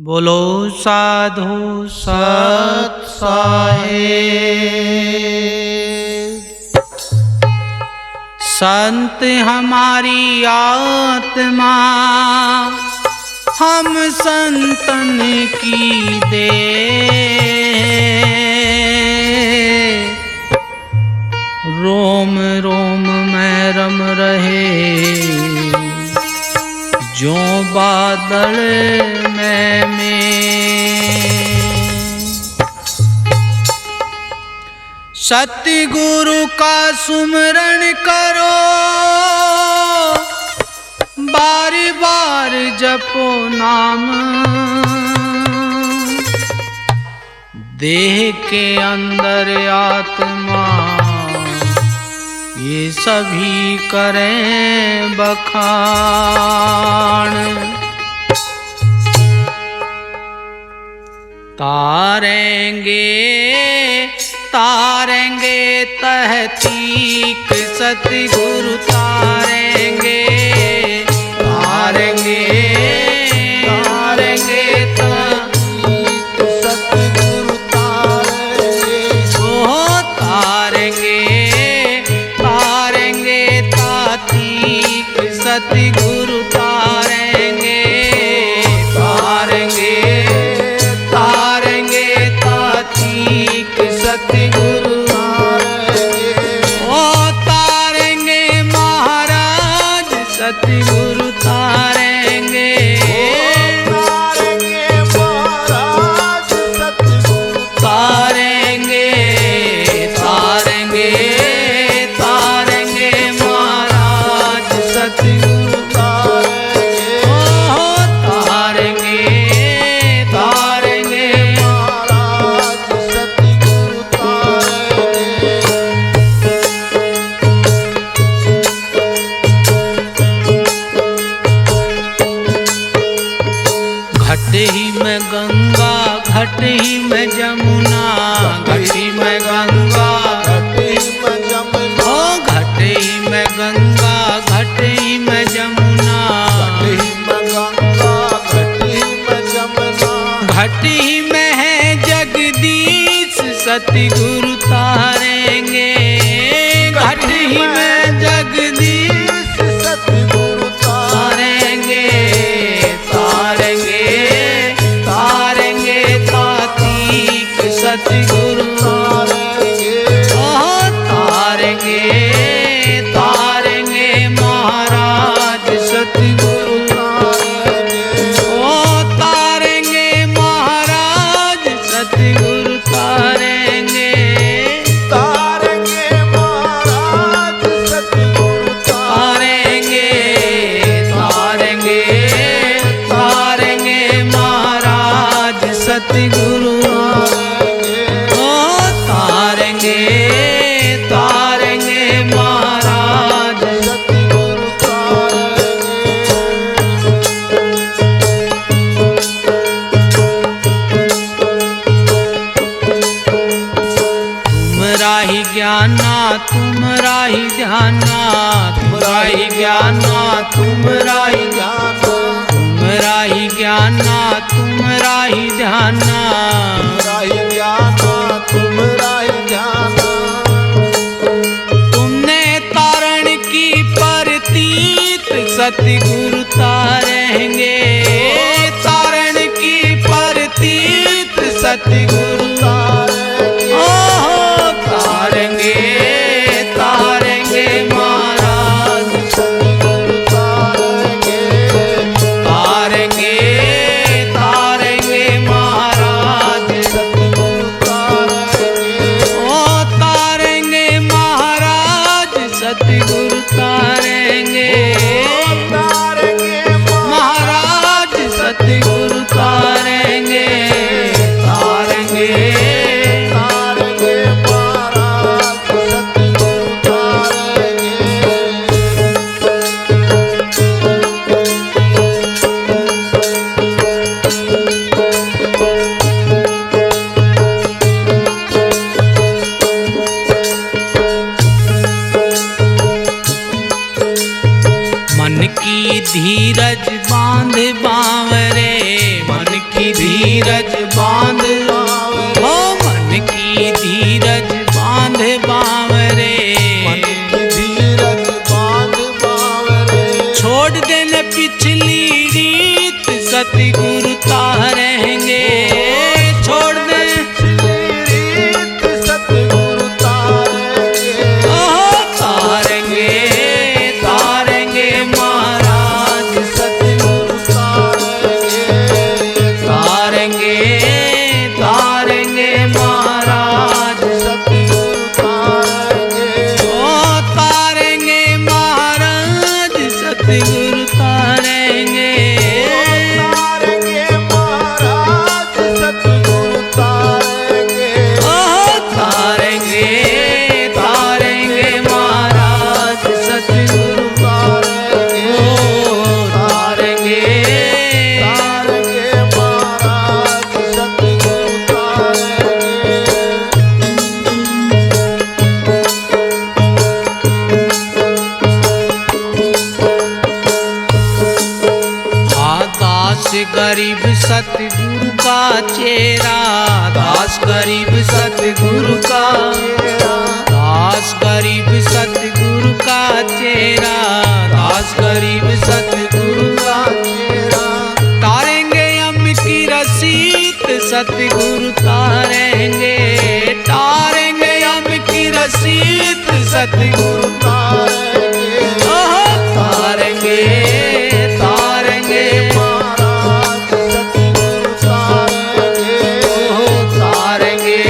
बोलो साधु सत साहेब। संत हमारी आत्मा हम संतन की दे, रोम रोम में रम रहे जो बादल में सतगुरु का सुमरण करो, बार बार जपो नाम, देह के अंदर आत्मा ये सभी करें बखान। तारेंगे तारेंगे तहतीक सतगुरु तारेंगे, तारेंगे तारेंगे तहतीक सतगुरु तारेंगे, ओ तारेंगे तारेंगे तातीक सतगुरु तारेंगे, तारेंगे तारेंगे तातीक सतगुरु तारेंगे, ओ तारेंगे महाराज सतगुरु तारेंगे, तारेंगे महाराज सतगुरु तारेंगे, तारेंगे तारेंगे महाराज सतगुरु तारेंगे, ओ तारेंगे तारेंगे महाराज सतगुरु तारेंगे। घट ही में गंगा घट ही में जमुना, घट ही में गंगा घट ही में जमुना, ओ घट ही में गंगा घट ही में जमुना, घट ही में गंगा घट ही में जमुना, घट ही में है जगदीश सतगुरु तारेंगे, घट ही में जगदीश सतगुरु तारेंगे, तारेंगे तारेंगे तातीक सतगुरु तारेंगे, ओ तारेंगे तारेंगे महाराज सतगुरु तारेंगे, ओ तारेंगे महाराज सतगुरु तारेंगे, तारेंगे महाराज सतगुरु तारेंगे, तारेंगे तारेंगे महाराज सतगुरु तारेंगे, ओ तारेंगे तारेंगे महाराज सतगुरु तारेंगे। तुमरा ही ज्ञाना तुमरा ही ध्याना, तुमरा ही ज्ञाना तुमरा ही ध्याना, तुमरा ही ज्ञाना तुमरा ही ध्याना, तुमरा ही ज्ञाना तुमरा ही ध्याना, तुमने तारण की परतीत सतगुरु तारेंगे, तारण की परतीत सतगुरु तारेंगे, ओ तारेंगे तारेंगे महाराज सतगुरु तारेंगे, तारेंगे तारेंगे महाराज सतगुरु तारेंगे, ओ तारेंगे महाराज सतगुरु तारेंगे, तारेंगे महाराज सतगुरु तारेंगे, तारेंगे तारेंगे, छोड़ दे रीत सतगुरु तारेंगे। तारेंगे तारेंगे महाराज सतगुरु तारेंगे। तारेंगे तारेंगे महाराज सतगुरु तारेंगे। ओ तारेंगे महाराज सतगुरु तारेंगे। तारेंगे महाराज सतगुरु तारेंगे। तारेंगे तारेंगे महाराज सतगुरु तारेंगे। तारेंगे तारेंगे महाराज सतगुरु तारेंगे। दास गरीब सतगुरु का चेहरा, दास गरीब सतगुरु का, दास गरीब सतगुरु का चेहरा, दास गरीब सतगुरु का चेहरा। तारेंगे हम की रसीद सतगुरु तारेंगे, तारेंगे हम की रसीद सतगुरु तारेंगे। तारेंगे तारेंगे महाराज सतगुरु तारेंगे। तारेंगे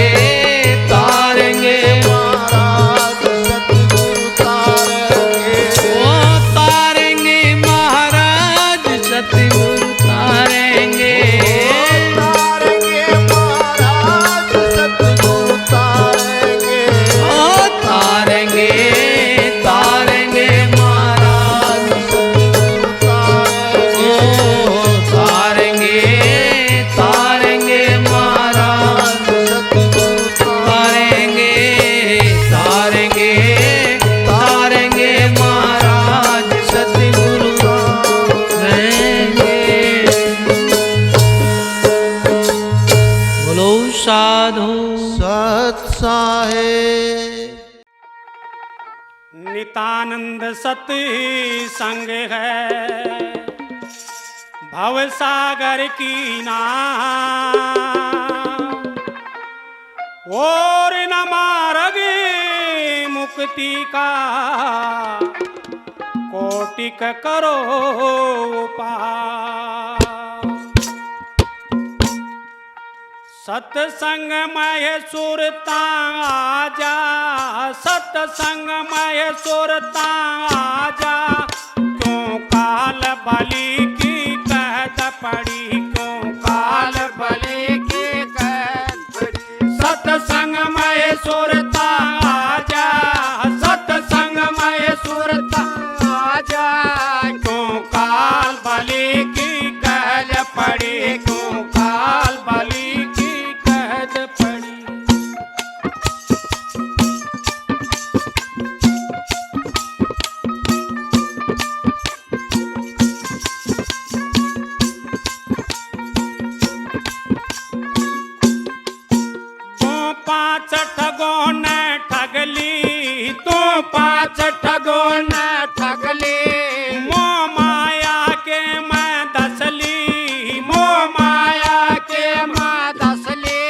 तारेंगे महाराज सतगुरु तारेंगे। तारेंगे महाराज सतगुरु तारेंगे। तारेंगे महाराज सतगुरु तारेंगे। तारेंगे तारेंगे महाराज सतगुरु तारेंगे। तारेंगे तारेंगे महाराज सतगुरु तारेंगे तारेंगे तारेंगे महाराज सतगुरु तारेंगे। बोलो साधु सत साहेब। नितानंद सत संग है भव सागर की नाव, और न मार्गे मुक्ति का कोटिक करो उपाय। सत्संग मय सुरता आजा, सत्संग मय सुरता आजा, क्यों काल बलि की कहत पड़ी, क्यों काल बलि की कहत पड़ी। सत्संग मय सुरता आजा, सत्संग मय सुरता आजा, क्यों काल बलि की कहत पड़ी, क्यों काल बलि की कहत पड़ी। तो पांच ठगों ने ठगली, तो पांच ठगों ने ठगली, मोह माया के मैं दसली, मोह माया के मैं दसली।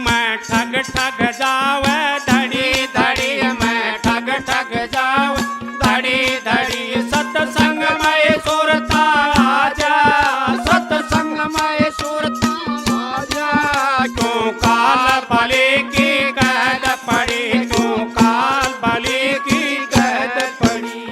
मैं ठग ठग जावे धड़ी धड़ी, मैं ठग ठग जावे धड़ी धड़ी। सत्संग मय सुरता आजा, सत्संग मय सुरता आजा, क्यों काल बलि की कहत पड़ी, क्यों काल बलि की कहत पड़ी।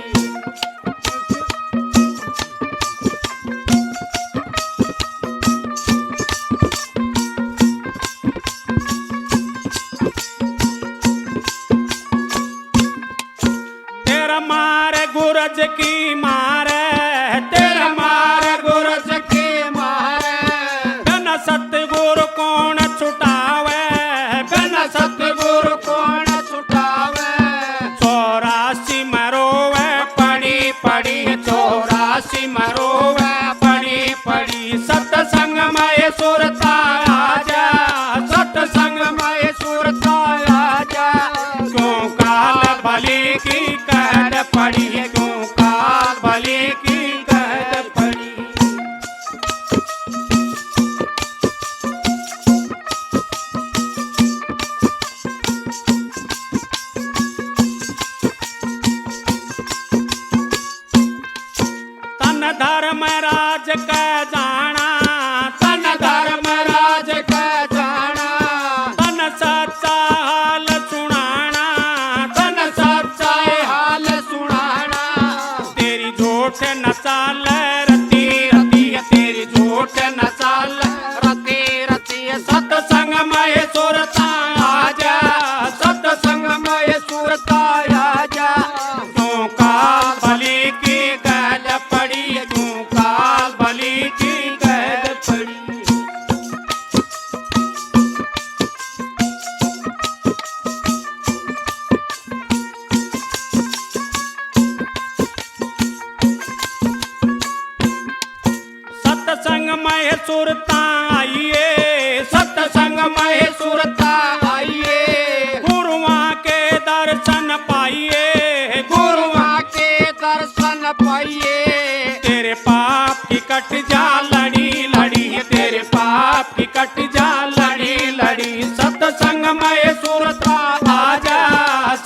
तेरा मार गुरज की मारे, तेरा मार गुरज की मारे, बिन सतगुरु कौन छुटावे, बिन सतगुरु कौन छुटावे। 84 मरोवे पड़ी पड़ी, 84 मरोवे पड़ी पड़ी। सत्संग मय सुरता आजा, सत्संग मय सुरता आजा, क्यों काल बलि की कहत पड़ी, क्यों काल बलि की कहत पड़ी। कै जाना, तन धर्मराज कै जाना, तन सच्चा हाल सुनाना, तन सच्चाई हाल सुनाना। तेरी झूठ न चाल रती रती तेरी झूठ न चाल रती रती, सत्संग में सुरता आजा, सत्संग में सुरता आजा। तू काल बलि की गैल पड़ी, तू काल बलि की गैल पड़ी। सत्संग में सुरता आइए, सत्संग में सुरता आइए, गुरुआ के दर्शन पाइए, गुरुआ के दर्शन पाइए। तेरे पाप की कट जा लड़ी लड़ी, तेरे पाप की कट जा लड़ी लड़ी, सत्संग में सुरता आजा,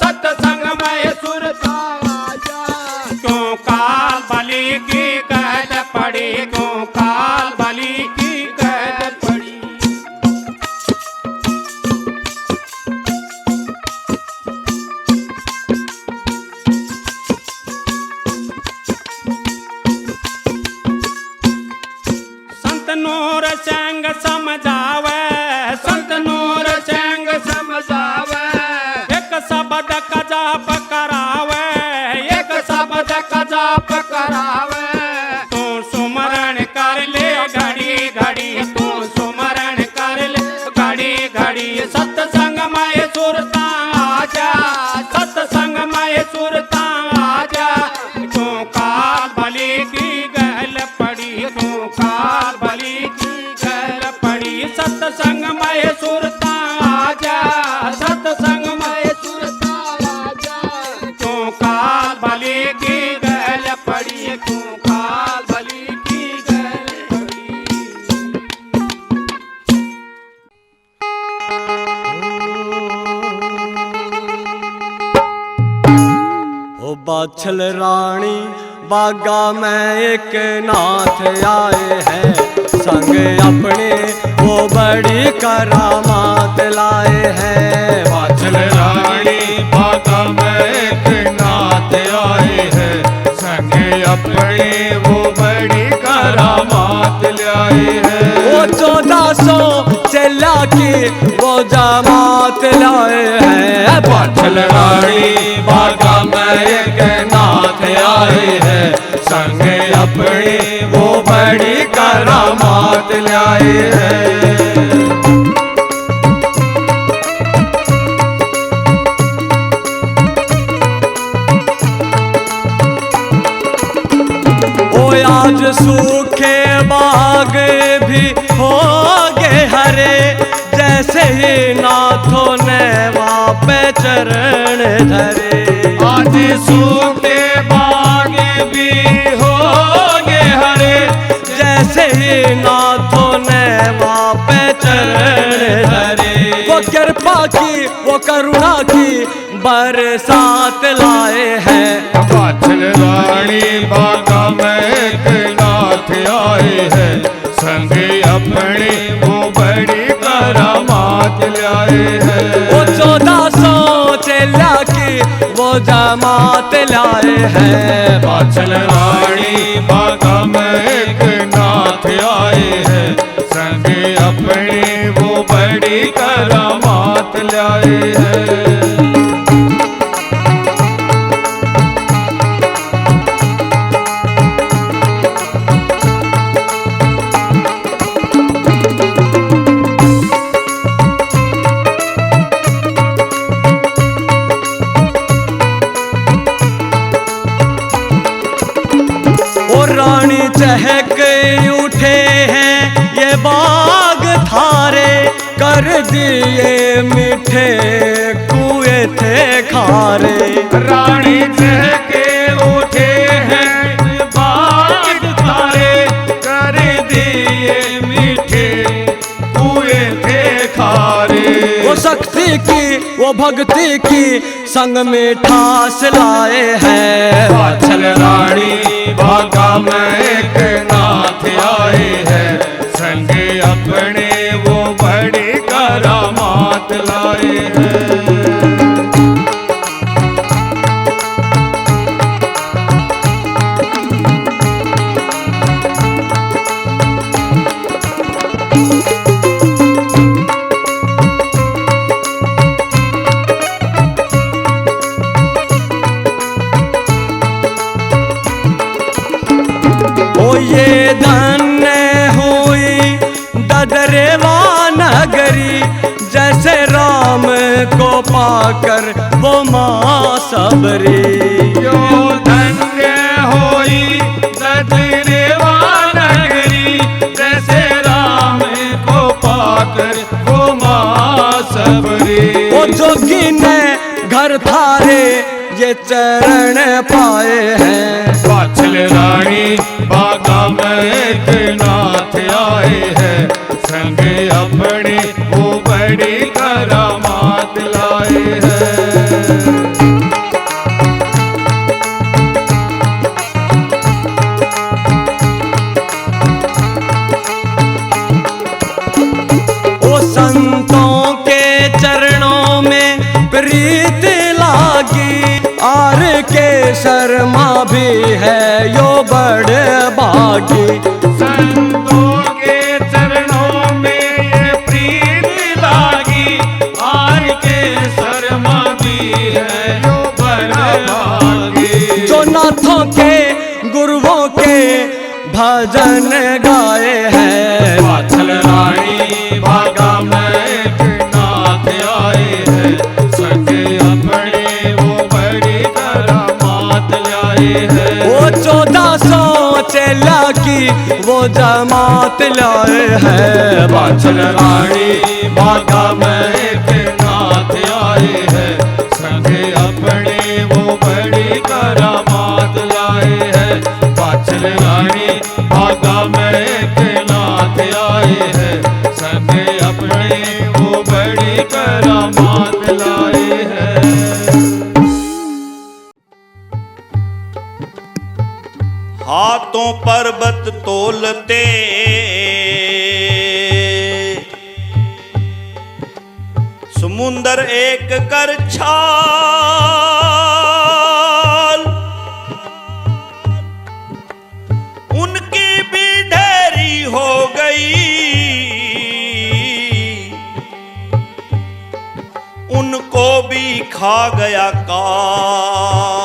सत्संग में सुरता आजा। क्यों काल बलि की कैद पड़ी, क्यों काल बलि की कैद पड़ी। संत नूर संग समझावे, संत नूर संग समझावे, एक शब्द का जाप करावे, एक शब्द का जाप करावे। तू सुमरण कर ले घड़ी घड़ी तू सुमरण कर ले घड़ी घड़ी, सत्संग में सुरता आजा, सत्संग में सुरता आजा। तू काल बलि की गैल पड़ी, तू काल बलि की गैल पड़ी, सत्संग में सुरता आजा, सत्संग में सुरता आजा। तू काल बलि की गैल पड़ी, तू काल बलि की गैल पड़ी। ओ बाछल रानी बागा में एक नाथ आए हैं, संग अपने वो बड़ी करामात लाए हैं। बाछल रानी बागा में एक नाथ आए हैं, संग अपने वो बड़ी करामात लाए हैं। वो 1400 चला की वो जमात लाए हैं। बाछल रानी बागा में एक नाथ आए हैं, संग अपने वो बड़ी करामात लाए हैं। ओ आज सूखे बाग भी हो गए हरे, जैसे ही नाथों ने वहाँ पे चरण धरे। आज सूखे बाग भी हो गए हरे, जैसे ही नाथों ने वहाँ पे चरण धरे। वो कृपा की वो करुणा की बरसात लाए हैं। बाछल रानी बागा में एक नाथ आए हैं, संग अपने वो बड़ी करामात लाए हैं। वो 1400 चेला की वो जमात लाए हैं। बाछल रानी बागा में एक नाथ आए हैं, संग अपने वो बड़ी करामात लाए हैं। रानी चहक उठे हैं ये बाग थारे, कर दिए मीठे कुएं थे खारे। रानी चहके उठे हैं बाग थारे, कर दिए मीठे कुएं थे खारे। वो शक्ति की वो भक्ति की संग में ठास लाए हैं। बाछल रानी बागा में एक नाथ नाथ आए हैं संग अपने वो बड़ी करामात लाए हैं। ये धन्य हुई ददरेवा नगरी, जैसे राम को पाकर वो माँ सबरी। जो धन्य होई ददरेवा नगरी, जैसे राम को पाकर वो माँ सबरी। वो जोगी ने घर थारे ये चरण पाए हैं। पाछल रानी बागा में एक नाथ आए हैं संग अपने वो बड़ी करामात लाए हैं। वो संतों के चरणों में प्रीत लागी, आर के शर्मा भी है यो बड़ भागी। संतों के चरणों में ये प्रीत लागी, आर के शर्मा भी है यो बड़ भागी। जो नाथों के गुरुओं के भजन गाए हैं। पाछल रानी बागा में एक नाथ आए हैं संग अपने वो बड़ी करामात लाए हैं। वो 1400 चेला की वो जमात लाए हैं। पाछल रानी बागा में एक नाथ आए हैं संग अपने वो बड़ी करामात लाए हैं। पाछल रानी बागा में एक नाथ आए हैं संग अपने वो बड़ी करामात लाए हैं। हाथों पर्वत तोलते समुंदर एक कर छाल, उनकी भी ढेरी हो गई, उनको भी खा गया काल।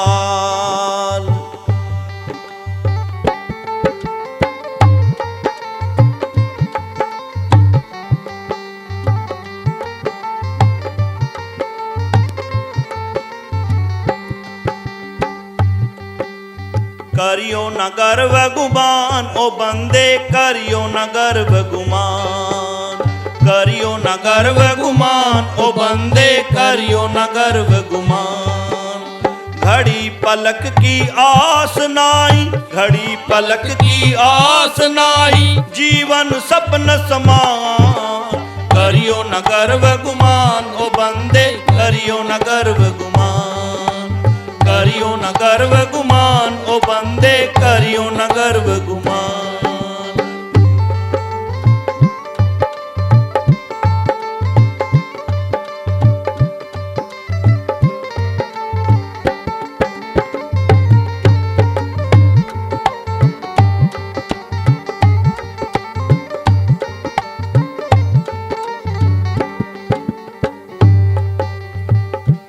करियो न गर्व गुमान ओ बंदे, करियो न गर्व गुमान, करियो न गर्व गुमान ओ बंदे, करियो न गर्व गुमान। घड़ी पलक की आस नाई, घड़ी पलक की आस नाई, जीवन सपन समान। करियो न गर्व गुमान ओ बंदे, करियो न गर्व गुमान, करियो न गर्व गुमान ओ बंदे, करियो न गर्व गुमान।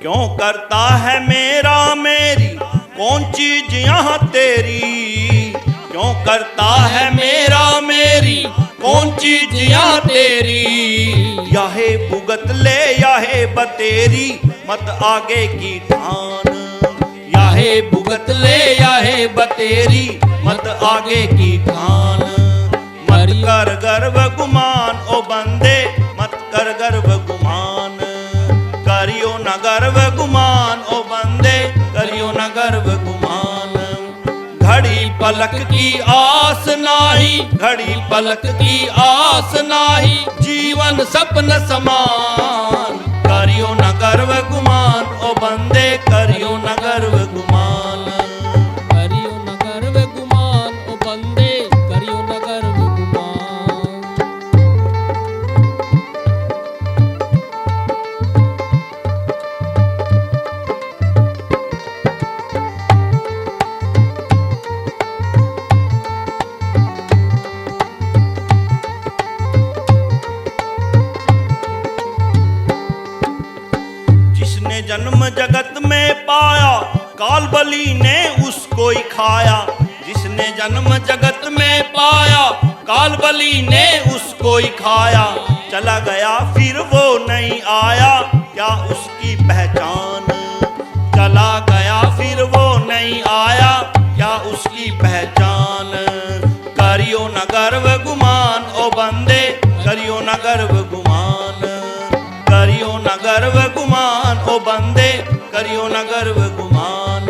क्यों करता है मेरा मेरी कौन चीज यहाँ तेरी, क्यों करता है मेरा मेरी कौन चीज यहाँ तेरी। याहे भुगत ले याहे बतेरी मत आगे की ठान, याहे भुगत ले याहे बतेरी मत आगे की ठान। मत कर गर्व गुमान ओ बंदे, मत कर गर्व गुमान, करियो न गर्व गुमान ओ बंदे, करियो न गर्व गुमान। घड़ी पलक की आस नाही, घड़ी पलक की आस नाही, जीवन सपन समान। करियो न गर्व गुमान ओ बंदे, करियो न गर्व गुमान, करियो न गर्व गुमान ओ बंदे, करियो न गर्व जन्म जगत में पाया, काल बलि ने उसको ही खाया। जिसने जन्म जगत में पाया, काल बलि ने उसको ही खाया। चला गया फिर वो नहीं आया, क्या उसकी पहचान? चला गया फिर वो नहीं आया, क्या उसकी पहचान? करियो न गर्व गुमान ओ बंदे, करियो न गर्व गुमान। करियो न गर्व गुमान ओ बंदे, करियो न गर्व गुमान।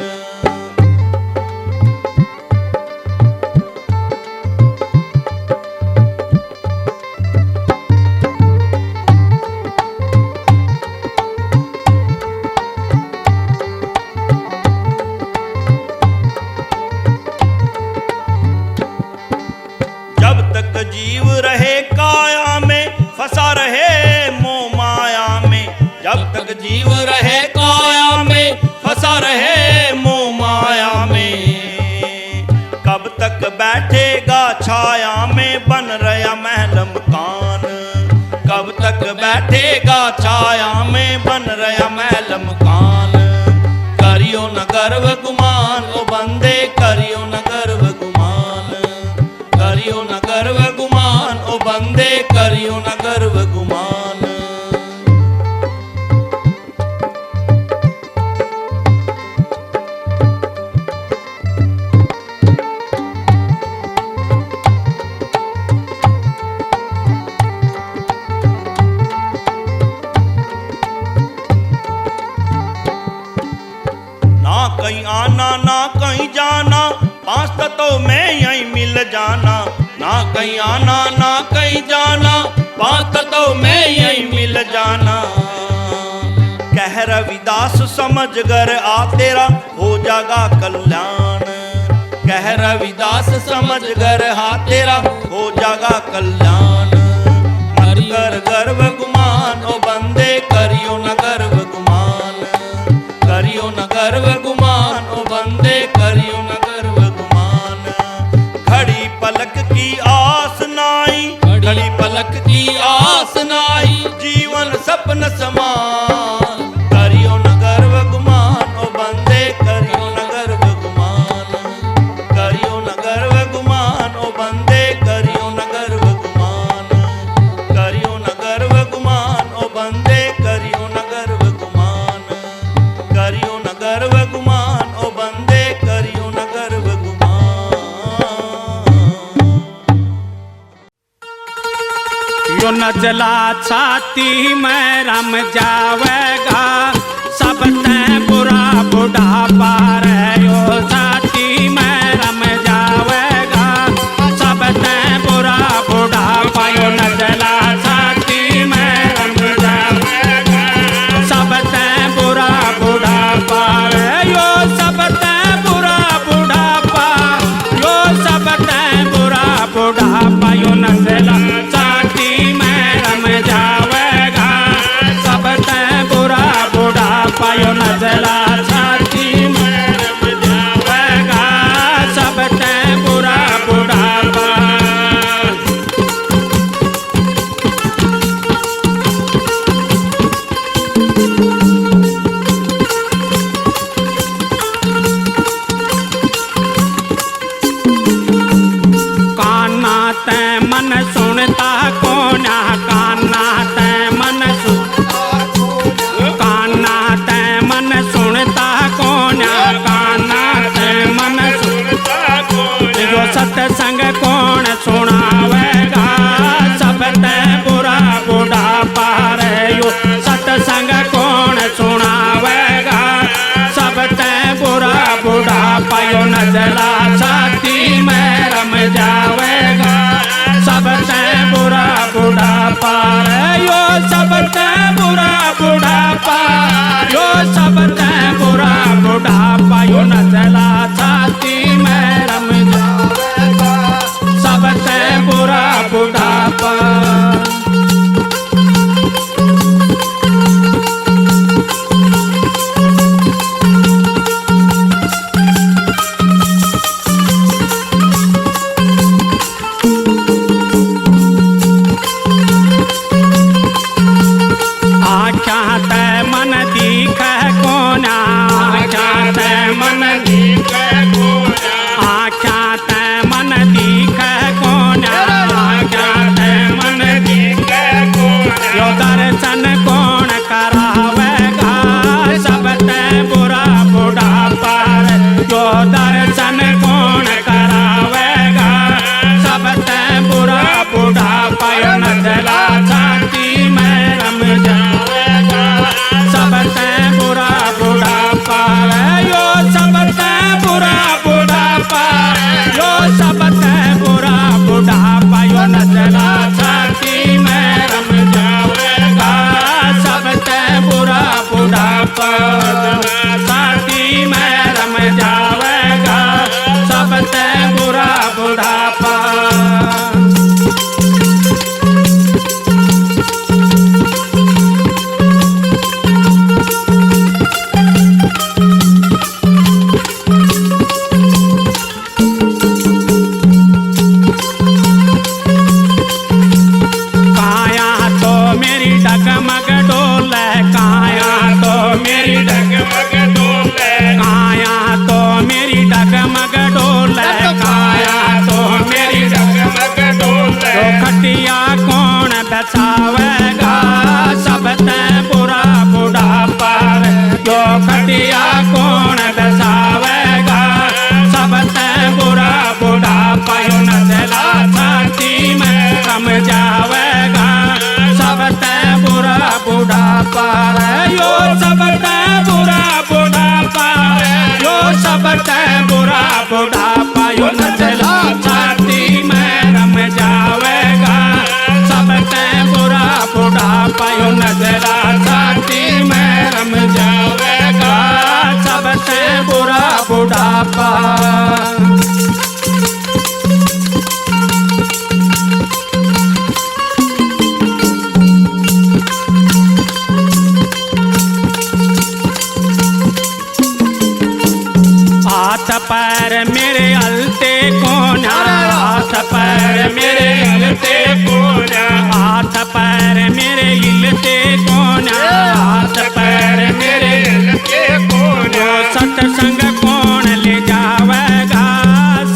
जब तक जीव रहे काया में, फंसा रहे मोह माया में। जब तक जीव रहे काया में, फंसा रहे मोह माया में। कब तक बैठेगा छाया में, बन रहा महल मकान। कब तक बैठेगा छाया में, बन रहा महल मकान। करियो न गर्व गुमान ओ बंदे, करियो न गर्व गुमान। करियो न गर्व गुमान ओ बंदे, करियो न गर्व गुमान। ना कहीं आना ना कहीं जाना, पांच तत्वों में यहीं मिल जाना। ना कहीं आना ना कहीं जाना, पांच तत्वों में यहीं मिल जाना। कह रविदास समझ कर आ तेरा हो जागा कल्याण। कह रविदास समझ कर हा तेरा हो जागा कल्याण। मत कर गर्व गुमान ओ बंदे, करियो न गर्व गुमान। करियो न गर्व गुमान ओ बंदे, करियो न गर्व गुमान। घड़ी पलक की आस नाई, घड़ी पलक की आस नाई, जीवन सपन समान। करियो न गर्व गुमान ओ बंदे, करियो न गर्व गुमान। करियो न गर्व गुमान ओ बंदे, करियो न गर्व गुमान। करियो न गर्व गुमान ओ बंदे, करियो न गर्व गुमान। करियो न गर्व गुमान ओ बंदे, करियो न गर्व गुमान। यो नजला छाती में रम जावेगा, सब तै बुरा बुढ़ापा रे। यो छाती में रम जावेगा, सब तै बुरा बुढ़ापा। यो नजला छाती में रम जावेगा, सब तै बुरा बुढ़ापा रे। यो सब तै बुरा बुढ़ापा, यो सब तै बुरा बुढ़ापा। यो नजला छाती में रम जावेगा, सब तै बुरा बुढ़ापा। यो नजला छाती में रम जावेगा, सब तै बुरा बुढ़ापा। कान्हा तै मन सुनता कोना, कान्हा तै मन कान्हा तै मन सुनता कोना, कान्हा तै मन सुनता कोना। जो सत्संग कौन सुनावेगा, सब तै बुरा बुढ़ापा रे। यो सत्संग कौन सुनावेगा, सब तै बुरा बुढ़ापा। यो नजला छाती में रम जावेगा, सब तै बुरा बुढ़ापा रे। यो सब तै बुरा बुढ़ापा, यो सब तै बुरा बुढ़ापा। यो नजला छाती में रम जावेगा, सब तै बुरा बुढ़ापा। यो दर्शन कौन करावेगा सबते बुरा बुढ़ापा रे यो दर्शन कौन करावेगा सबते बुरा बुढ़ापा यो नजला छाती में रम जावेगा सबते बुरा बुढ़ापा रे यो सबते बुरा बुढ़ापा यो सबते बुरा बुढ़ापा यो नजला छाती में रम जावेगा सबते बुरा बुढ़ापा छाती में रम जावेगा सबते बुरा बुढ़ापा। काया तो मेरी डगमग डोले काया तो मेरी डगमग डोले काया तो मेरी डगमग डोले काया तो मेरी डगमग डोले तो खटिया कौन बचावेगा सबते बुरा बुढ़ापा रे जो खटिया कौन बचावेगा सबते बुरा बुढ़ापा यो नजला छाती में रम जावेगा सबते बुरा बुढ़ापा रे यो सबते बुरा बुढ़ापा यो सबते बुरा बुढ़ापा यो नजला छाती में रम जावेगा सबते बुरा बुढ़ापा यो नजला छाती में रम जावेगा सबते बुरा बुढ़ापा। हाथ पैर मेरे हलते कोना हाथ पैर मेरे हलते कोना हाथ पैर मेरे हिलते कोना हाथ पैर मेरे हिलते कोना सत्संग कौन ले जावेगा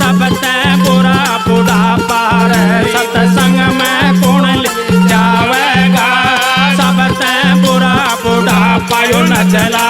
सबते बुरा बुढ़ापा रे सत्संग में कौन ले जावेगा सबते बुरा बुढ़ापा यो नजला